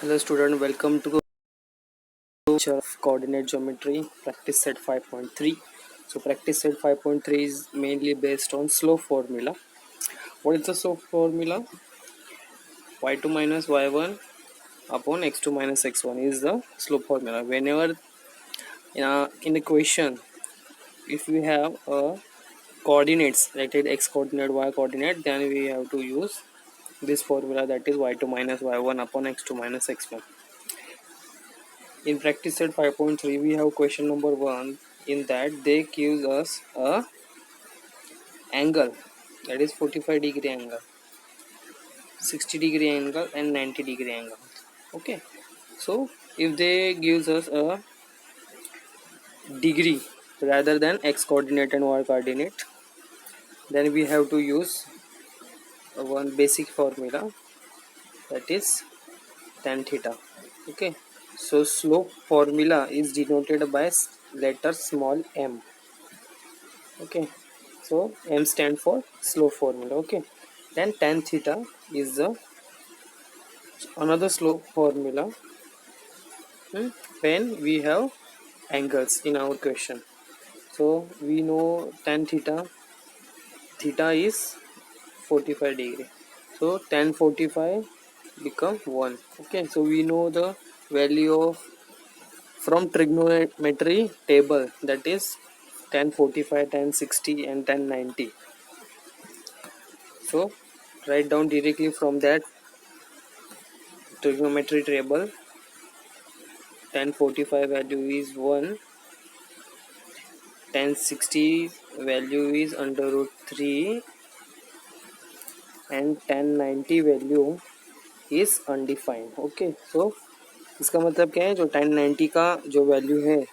Hello student, welcome to lecture of coordinate geometry practice set 5.3. So practice set 5.3 is mainly based on slope formula. What is the slope formula? y2 minus y1 upon x2 minus x1 is the slope formula. Whenever in the question, if we have a coordinates, like x coordinate, y coordinate, then we have to use this formula, that is y2 minus y1 upon x2 minus x1. In practice set 5.3 we have question number 1. In that they give us a angle, that is 45-degree angle, 60-degree angle and 90-degree angle. Okay, so if they gives us a degree rather than x coordinate and y coordinate, then we have to use one basic formula, that is tan theta. Okay, so slope formula is denoted by letter small m. Okay, so m stand for slope formula. Okay, then tan theta is the another slope formula when we have angles in our question. So we know tan theta is 45 degree, so tan 45 become 1. Okay, so we know the value of from trigonometry table, that is tan 45, tan 60 and tan 90. So write down directly from that trigonometry table. Tan 45 value is 1, tan 60 value is under root 3 and tan 90 value is undefined. Okay, सो इसका मतलब क्या है, जो tan 90 का जो value है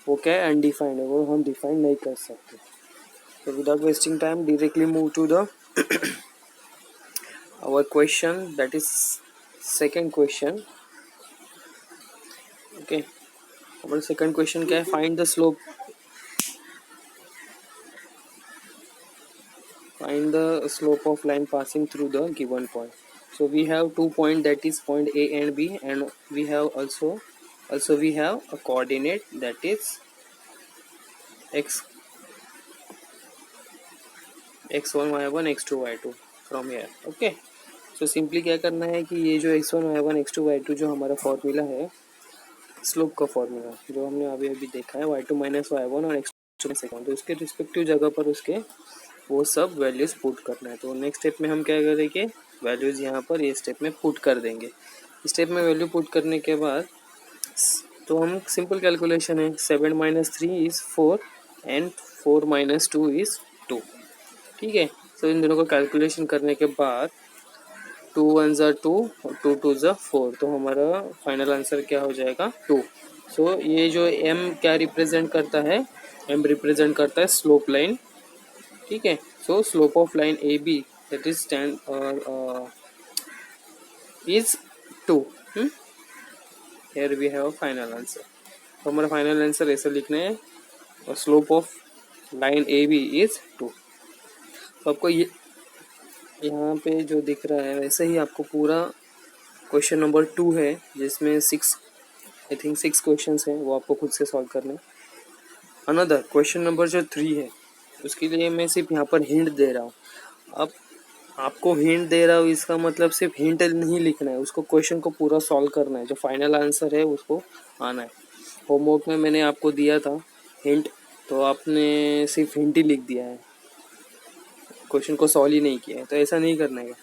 वो क्या है, अनडिफाइंड है, वो हम डिफाइन नहीं कर सकते. So without wasting time, directly move to the our question, that is second question. Okay, our second question क्या है, find the slope, find the slope of line passing through the given point. So we have 2 points, that is point A and B, and we have also we have a coordinate, that is x1 y1 x2 y2 from here. Okay, so simply क्या करना है कि ये जो x1 y1 x2 y2 जो हमारा formula है, slope का फॉर्मूला जो हमने अभी देखा है, y2 माइनस y1 और x2 माइनस x1, तो उसके रिस्पेक्टिव जगह पर उसके वो सब वैल्यूज पुट करना है. तो नेक्स्ट स्टेप में हम क्या करेंगे, वैल्यूज यहाँ पर ये स्टेप में पुट कर देंगे. स्टेप में वैल्यू पुट करने के बाद तो हम सिंपल कैलकुलेशन है, 7 minus 3 is 4 and 4 minus 2 is 2. ठीक है, तो इन दोनों को कैलकुलेशन करने के बाद 2 1 ज़ा 2 और 2 2 ज़ा 4, तो हमारा फाइनल आंसर क्या हो जाएगा, 2. सो ये जो m क्या रिप्रेजेंट करता है, m रिप्रेजेंट करता है स्लोप लाइन. ठीक है, so slope of line A B, that is ten is 2. Here we have final answer. तो हमारा फाइनल आंसर ऐसा लिखना है, और slope of line A B is 2. तो आपको ये यहाँ पे जो दिख रहा है वैसे ही आपको पूरा क्वेश्चन नंबर 2 है, जिसमें 6 क्वेश्चंस हैं, वो आपको खुद से सॉल्व करना है. अनदर क्वेश्चन नंबर जो 3 है, उसके लिए मैं सिर्फ यहाँ पर हिंट दे रहा हूँ. अब आपको हिंट दे रहा हूँ, इसका मतलब सिर्फ हिंट नहीं लिखना है, उसको क्वेश्चन को पूरा सॉल्व करना है. जो फाइनल आंसर है उसको आना है. होमवर्क में मैंने आपको दिया था हिंट, तो आपने सिर्फ हिंट ही लिख दिया है, क्वेश्चन को सॉल्व ही नहीं किया है. तो ऐसा नहीं करना है.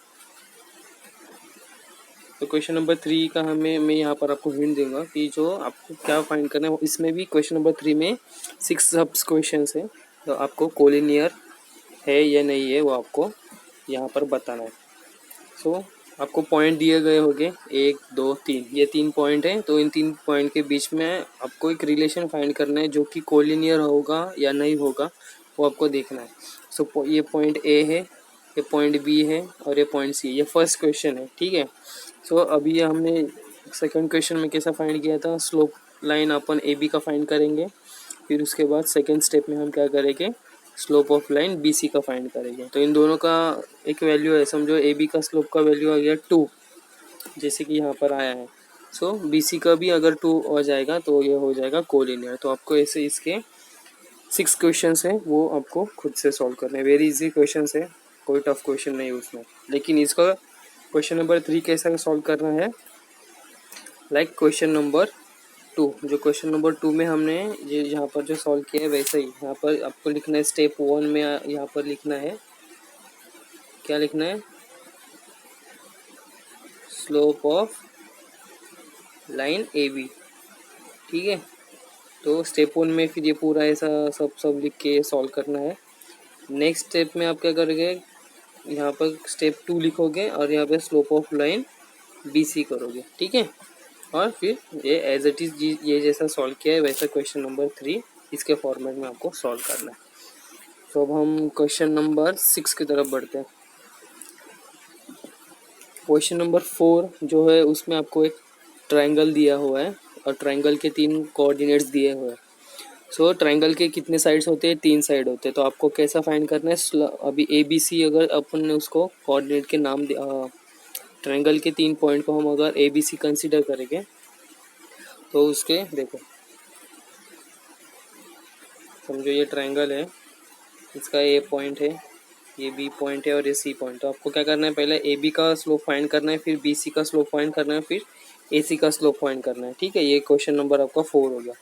तो क्वेश्चन नंबर 3 का मैं यहाँ पर आपको हिंट दूंगा कि जो आपको क्या फाइंड करना है. इसमें भी क्वेश्चन नंबर 3 में 6 सब क्वेश्चन है, तो आपको कोलिनियर है या नहीं है वो आपको यहाँ पर बताना है. सो आपको पॉइंट दिए गए होंगे 1 2 3, ये 3 पॉइंट है. तो इन 3 पॉइंट के बीच में आपको एक रिलेशन फाइंड करना है, जो कि कोलिनियर होगा या नहीं होगा वो आपको देखना है. सो ये पॉइंट ए है, ये पॉइंट बी है और ये पॉइंट सी है. ये फर्स्ट क्वेश्चन है. ठीक है, सो अभी हमने सेकंड क्वेश्चन में कैसा फाइंड किया था, स्लोप लाइन अपन ए बी का फाइंड करेंगे. फिर उसके बाद सेकंड स्टेप में हम क्या करेंगे, slope of line B C का फाइंड करेंगे. तो इन दोनों का एक वैल्यू है, समझो ए बी का स्लोप का वैल्यू आ गया 2, जैसे कि यहाँ पर आया है. सो बी सी का भी अगर 2 हो जाएगा तो ये हो जाएगा कोलिनियर। तो आपको ऐसे इसके 6 क्वेश्चन है वो आपको खुद से सॉल्व करने हैं। वेरी इजी क्वेश्चन है, कोई टफ क्वेश्चन नहीं उसमें। लेकिन इसका क्वेश्चन नंबर 3 कैसा सॉल्व करना है, लाइक क्वेश्चन नंबर 2। जो क्वेश्चन नंबर 2 में हमने ये यहाँ पर जो सॉल्व किया है वैसे ही यहाँ पर आपको लिखना है। स्टेप 1 में यहाँ पर लिखना है, क्या लिखना है, slope of line A B. ठीक है, तो स्टेप 1 में फिर ये पूरा ऐसा सब लिख के सॉल्व करना है। नेक्स्ट स्टेप में आप क्या करोगे, यहाँ पर स्टेप 2 लिखोगे और यहाँ पे slope of line B C करोगे। ठीक है, और फिर ये एज इट इज़ ये जैसा सॉल्व किया है वैसा क्वेश्चन नंबर 3 इसके फॉर्मेट में आपको सॉल्व करना है। तो अब हम क्वेश्चन नंबर 6 की तरफ बढ़ते हैं। क्वेश्चन नंबर 4 जो है उसमें आपको एक ट्रायंगल दिया हुआ है और ट्रायंगल के 3 कोऑर्डिनेट्स दिए हुए हैं। सो ट्रायंगल के कितने साइड्स होते हैं, 3 साइड होते हैं। तो आपको कैसा फाइंड करना है, अभी ए बी सी अगर अपन ने उसको कोऑर्डिनेट के नाम ट्रायंगल के 3 पॉइंट को हम अगर ए बी सी कंसिडर करेंगे तो उसके देखो, समझो ये ट्रायंगल है, इसका ए पॉइंट है, ये बी पॉइंट है और ये सी पॉइंट। तो आपको क्या करना है, पहले ए बी का स्लोप फाइंड करना है, फिर बी सी का स्लोप फाइंड करना है, फिर ए सी का स्लोप फाइंड करना है। ठीक है, ये क्वेश्चन नंबर आपका 4 हो गया।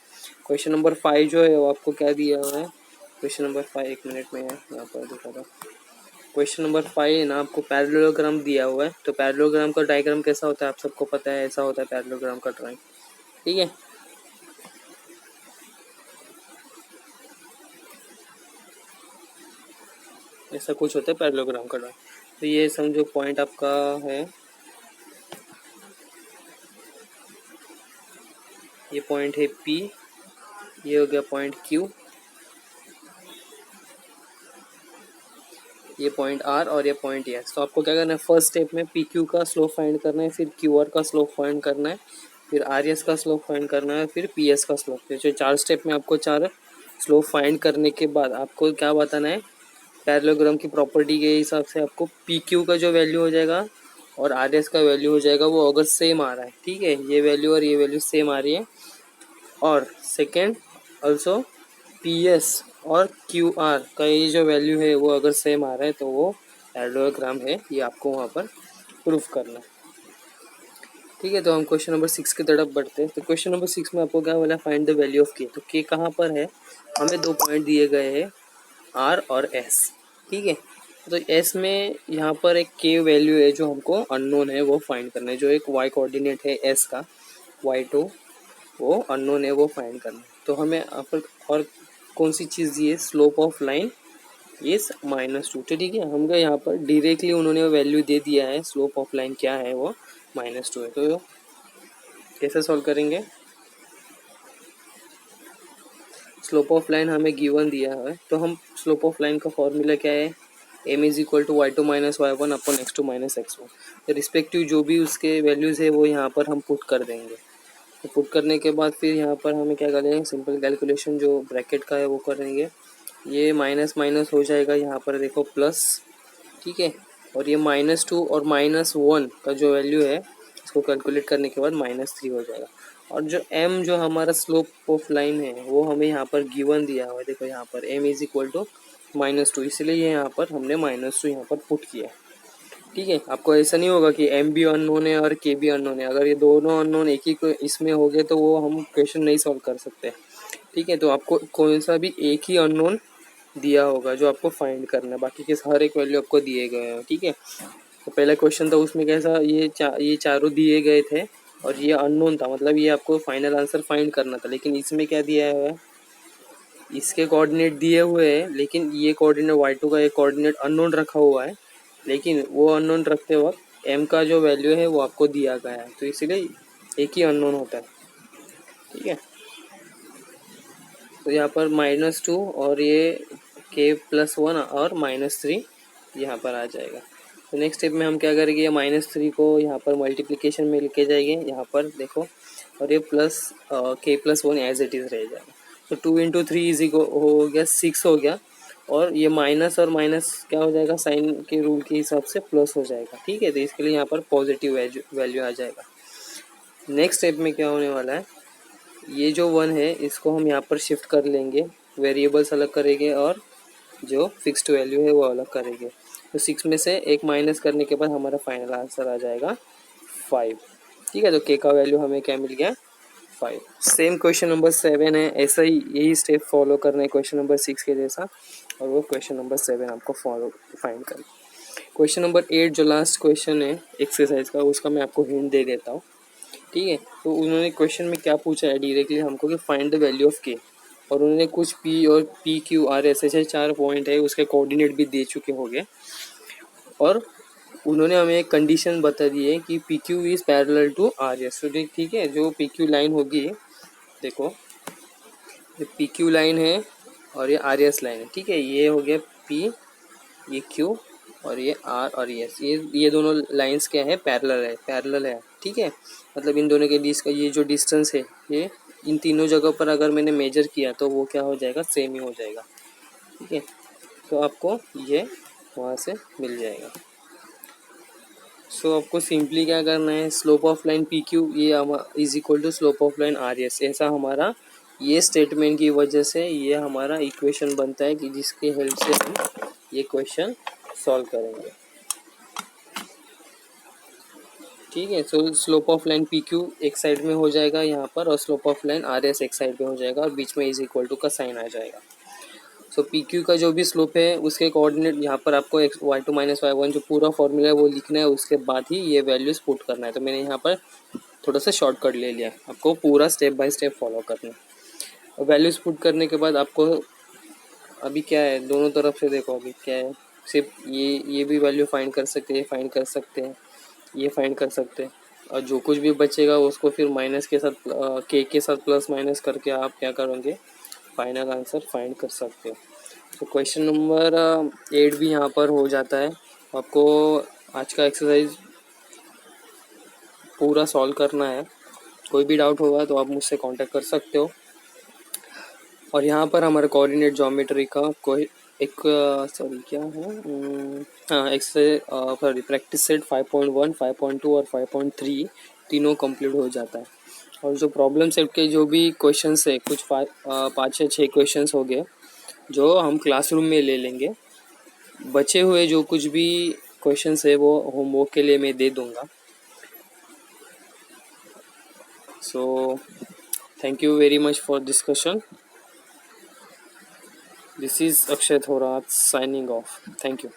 क्वेश्चन नंबर 5 जो है वो आपको क्या दिया हुआ है, क्वेश्चन नंबर 5 एक मिनट में है यहाँ पर दिखा था। क्वेश्चन नंबर 5 है ना, आपको पैरेललोग्राम दिया हुआ है। तो पैरेललोग्राम का डायग्राम कैसा होता है आप सबको पता है, ऐसा होता है पैरेललोग्राम का ड्राइंग। ठीक है, ऐसा कुछ होता है पैरेललोग्राम का ड्राइंग। तो ये समझो पॉइंट आपका है, ये पॉइंट है P, ये हो गया पॉइंट Q, ये पॉइंट R और ये पॉइंट S। तो आपको क्या करना है, फर्स्ट स्टेप में PQ का स्लोप फाइंड करना है, फिर QR का स्लोप फाइंड करना है, फिर RS का स्लोप फाइंड करना है, फिर PS का स्लोप। तो 4 स्टेप में आपको 4 स्लोप फाइंड करने के बाद आपको क्या बताना है, पैरेललोग्राम की प्रॉपर्टी के हिसाब से आपको PQ का जो वैल्यू हो जाएगा और RS का वैल्यू हो जाएगा वो अगर सेम आ रहा है, ठीक है, ये वैल्यू और ये वैल्यू सेम आ रही है, और सेकेंड ऑल्सो PS और QR का ये जो वैल्यू है वो अगर सेम आ रहा है तो वो पैरेललोग्राम है, ये आपको वहाँ पर प्रूफ करना है। ठीक है, तो हम क्वेश्चन नंबर 6 की तरफ बढ़ते हैं। तो क्वेश्चन नंबर 6 में आपको क्या बोला, फाइंड द वैल्यू ऑफ के। तो के कहाँ पर है, हमें 2 पॉइंट दिए गए हैं R और S। ठीक है, तो S में यहाँ पर एक के वैल्यू है जो हमको अननोन है वो फाइंड करना है, जो एक y कोऑर्डिनेट है S का y2 वो अननोन है वो फाइंड करना है। तो हमें यहाँ पर और कौन सी चीज़ दी है, स्लोप ऑफ लाइन इस -2। ठीक है, हमको यहाँ पर डायरेक्टली उन्होंने वैल्यू दे दिया है, स्लोप ऑफ लाइन क्या है वो -2 है। तो कैसे सॉल्व करेंगे, स्लोप ऑफ लाइन हमें गिवन दिया है तो हम स्लोप ऑफ लाइन का फॉर्मूला क्या है, m is equal to y2 minus y1 upon x2 minus x1। तो रिस्पेक्टिव जो भी उसके वैल्यूज़ है वो यहाँ पर हम पुट कर देंगे। तो पुट करने के बाद फिर यहाँ पर हमें क्या करेंगे, सिंपल कैलकुलेशन जो ब्रैकेट का है वो करेंगे। ये माइनस माइनस हो जाएगा, यहाँ पर देखो प्लस, ठीक है, और ये -2 और -1 का जो वैल्यू है इसको कैलकुलेट करने के बाद -3 हो जाएगा। और जो m जो हमारा स्लोप ऑफ लाइन है वो हमें यहाँ पर गिवन दिया हुआ है, देखो यहाँ पर m इज इक्वल टू -2, इसलिए यहाँ पर हमने -2 यहाँ पर पुट किया है। ठीक है, आपको ऐसा नहीं होगा कि m भी अननोन है और k भी अननोन है। अगर ये दोनों अननोन एक ही इसमें हो गए तो वो हम क्वेश्चन नहीं सॉल्व कर सकते। ठीक है, तो आपको कौन सा भी एक ही अननोन दिया होगा जो आपको फाइंड करना है, बाकी के हर एक वैल्यू आपको दिए गए हैं। ठीक है, तो पहला क्वेश्चन था उसमें कैसा, ये चारों दिए गए थे और ये अननोन था, मतलब ये आपको फाइनल आंसर फाइंड करना था। लेकिन इसमें क्या दिया हुआ है, इसके कोऑर्डिनेट दिए हुए हैं लेकिन ये कोऑर्डिनेट y2 का एक कोऑर्डिनेट अननोन रखा हुआ है, लेकिन वो अननोन रखते वक्त m का जो वैल्यू है वो आपको दिया गया है, तो इसीलिए एक ही अननोन होता है। ठीक है, तो यहाँ पर -2 और ये k+1 और -3 यहाँ पर आ जाएगा। तो नेक्स्ट स्टेप में हम क्या करेंगे, -3 को यहाँ पर मल्टीप्लिकेशन में लेके जाएंगे, यहाँ पर देखो, और ये plus k+1 as it is रह जाएगा। तो 2 × 3 इज हो गया 6 हो गया, और ये माइनस और माइनस क्या हो जाएगा, साइन के रूल के हिसाब से प्लस हो जाएगा। ठीक है, तो इसके लिए यहाँ पर पॉजिटिव वैल्यू आ जाएगा। नेक्स्ट स्टेप में क्या होने वाला है, ये जो 1 है इसको हम यहाँ पर शिफ्ट कर लेंगे, वेरिएबल्स अलग करेंगे और जो फिक्स्ड वैल्यू है वो अलग करेंगे। तो 6 में से एक माइनस करने के बाद हमारा फाइनल आंसर आ जाएगा 5। ठीक है, तो के का वैल्यू हमें क्या मिल गया, 5। सेम क्वेश्चन नंबर 7 है, ऐसा ही यही स्टेप फॉलो करना है क्वेश्चन नंबर 6 के जैसा, और वो क्वेश्चन नंबर 7 आपको फॉलो फाइंड करना। क्वेश्चन नंबर 8 जो लास्ट क्वेश्चन है एक्सरसाइज का, उसका मैं आपको हिंट दे देता हूँ। ठीक है, तो उन्होंने क्वेश्चन में क्या पूछा है डायरेक्टली हमको कि फाइंड द वैल्यू ऑफ के, और उन्होंने कुछ पी और पी क्यू आर एस ऐसे 4 पॉइंट है, उसके कोऑर्डिनेट भी दे चुके होंगे, और उन्होंने हमें एक कंडीशन बता दी है कि P Q is parallel to R S. तो ठीक है, जो पी क्यू लाइन होगी, देखो ये पी क्यू लाइन है और ये आर एस लाइन है। ठीक है, ये हो गया पी, ये क्यू, और ये आर और एस, ये दोनों लाइंस क्या है, पैरेलल है। ठीक है, मतलब इन दोनों के बीच का ये जो डिस्टेंस है, ये इन तीनों जगह पर अगर मैंने मेजर किया तो वो क्या हो जाएगा, सेम ही हो जाएगा। ठीक है, तो आपको ये वहाँ से मिल जाएगा। सो आपको सिंपली क्या करना है, slope of line P Q ये is equal to slope of line R S, ऐसा हमारा ये स्टेटमेंट की वजह से ये हमारा इक्वेशन बनता है कि जिसके हेल्प से हम ये क्वेश्चन सॉल्व करेंगे। ठीक है, so slope of line P Q एक साइड में हो जाएगा यहाँ पर, और slope of line R S एक साइड में हो जाएगा, और बीच में इज इक्वल टू का साइन आ जाएगा। सो पी क्यू का जो भी स्लोप है उसके कोऑर्डिनेट यहाँ पर आपको y2 माइनस y1 जो पूरा फॉर्मूला है वो लिखना है, उसके बाद ही ये वैल्यूज पुट करना है। तो मैंने यहाँ पर थोड़ा सा शॉर्टकट ले लिया, आपको पूरा स्टेप बाय स्टेप फॉलो करना है। वैल्यूज पुट करने के बाद आपको अभी क्या है, दोनों तरफ से देखो अभी क्या है, सिर्फ ये भी वैल्यू फाइंड कर सकते हैं, फाइंड कर सकते हैं, ये फाइंड कर सकते हैं, और जो कुछ भी बचेगा उसको फिर माइनस के साथ के साथ प्लस माइनस करके आप क्या करोगे, फाइनल आंसर फाइंड कर सकते हो। तो क्वेश्चन नंबर 8 भी यहाँ पर हो जाता है। आपको आज का एक्सरसाइज पूरा सॉल्व करना है। कोई भी डाउट होगा तो आप मुझसे कांटेक्ट कर सकते हो। और यहाँ पर हमारे कोऑर्डिनेट ज्योमेट्री का कोई एक सॉरी क्या है, हाँ एक्सरसाइज सॉरी प्रैक्टिस सेट 5.1, 5.2 और 5.3 तीनों कंप्लीट हो जाता है। और जो प्रॉब्लम सेट के जो भी क्वेश्चंस है, कुछ 5 या 6 क्वेश्चंस हो गए जो हम क्लासरूम में ले लेंगे। बचे हुए जो कुछ भी क्वेश्चंस है वो होमवर्क के लिए मैं दे दूँगा। So thank you very much for discussion. This is Akshay Thorat signing off. Thank you.